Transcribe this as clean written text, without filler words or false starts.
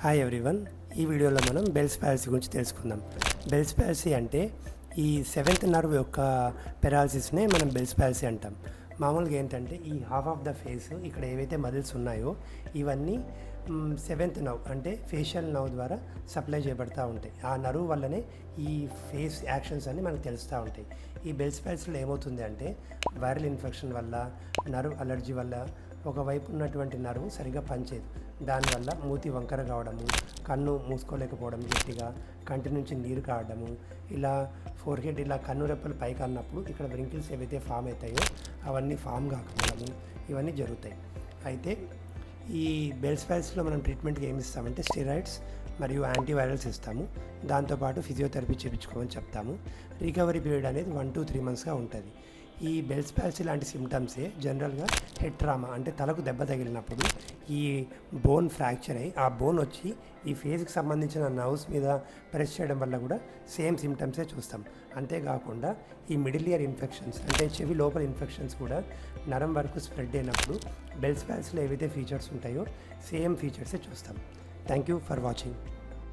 Hi everyone, ఈ వీడియోలో మనం బెల్స్ పాలసీ గురించి తెలుసుకుందాం. బెల్స్ పాలసీ అంటే ఈ సెవెంత్ నర్వ్ యొక్క పెరాలసిస్నే మనం బెల్స్ పాలసీ అంటాం. మామూలుగా ఏంటంటే ఈ హాఫ్ ఆఫ్ ద ఫేస్ ఇక్కడ ఏవైతే మజిల్స్ ఉన్నాయో ఇవన్నీ సెవెంత్ నర్వ్ అంటే ఫేషియల్ నర్వ్ ద్వారా సప్లై చేయబడుతూ ఉంటాయి. ఆ నర్వ్ వల్లనే ఈ ఫేస్ యాక్షన్స్ అన్నీ మనకు తెలుస్తూ ఉంటాయి. ఈ బెల్స్ పాలసీలో ఏమవుతుంది అంటే వైరల్ ఇన్ఫెక్షన్ వల్ల, నర్వ్ అలర్జీ వల్ల ఒకవైపు ఉన్నటువంటి నర్వ్ సరిగ్గా పనిచేయదు. దానివల్ల మూతి వంకర కావడము, కన్ను మూసుకోలేకపోవడం, గట్టిగా కంటి నుంచి నీరు కావడము, ఇలా ఫోర్హెడ్ ఇలా కన్ను రెప్పలు పైకి అన్నప్పుడు ఇక్కడ వ్రింకిల్స్ ఏవైతే ఫామ్ అవుతాయో అవన్నీ ఫామ్ కాకపోవడము, ఇవన్నీ జరుగుతాయి. అయితే ఈ బెల్స్ పాలసీలో మనం ట్రీట్మెంట్కి ఏమి ఇస్తామంటే స్టెరాయిడ్స్ మరియు యాంటీవైరల్స్ ఇస్తాము. దాంతోపాటు ఫిజియోథెరపీ చేయించుకోమని చెప్తాము. రికవరీ పీరియడ్ అనేది 1 to 3 monthsగా ఉంటుంది. ఈ బెల్స్ పాలసీ లాంటి సిమ్టమ్సే జనరల్గా హెడ్ ట్రామా అంటే తలకు దెబ్బ తగిలినప్పుడు ఈ బోన్ ఫ్రాక్చర్ అయ్యి ఆ బోన్ వచ్చి ఈ ఫేస్కి సంబంధించిన నర్వ్స్ మీద ప్రెస్ చేయడం వల్ల కూడా సేమ్ సిమ్టమ్సే చూస్తాం. అంతేకాకుండా ఈ మిడిల్ ఇయర్ ఇన్ఫెక్షన్స్ అంటే చెవి లోపల ఇన్ఫెక్షన్స్ కూడా నరం వరకు స్ప్రెడ్ అయినప్పుడు బెల్స్ పాలసీలో ఏవైతే ఫీచర్స్ ఉంటాయో సేమ్ ఫీచర్సే చూస్తాం. Thank you for watching.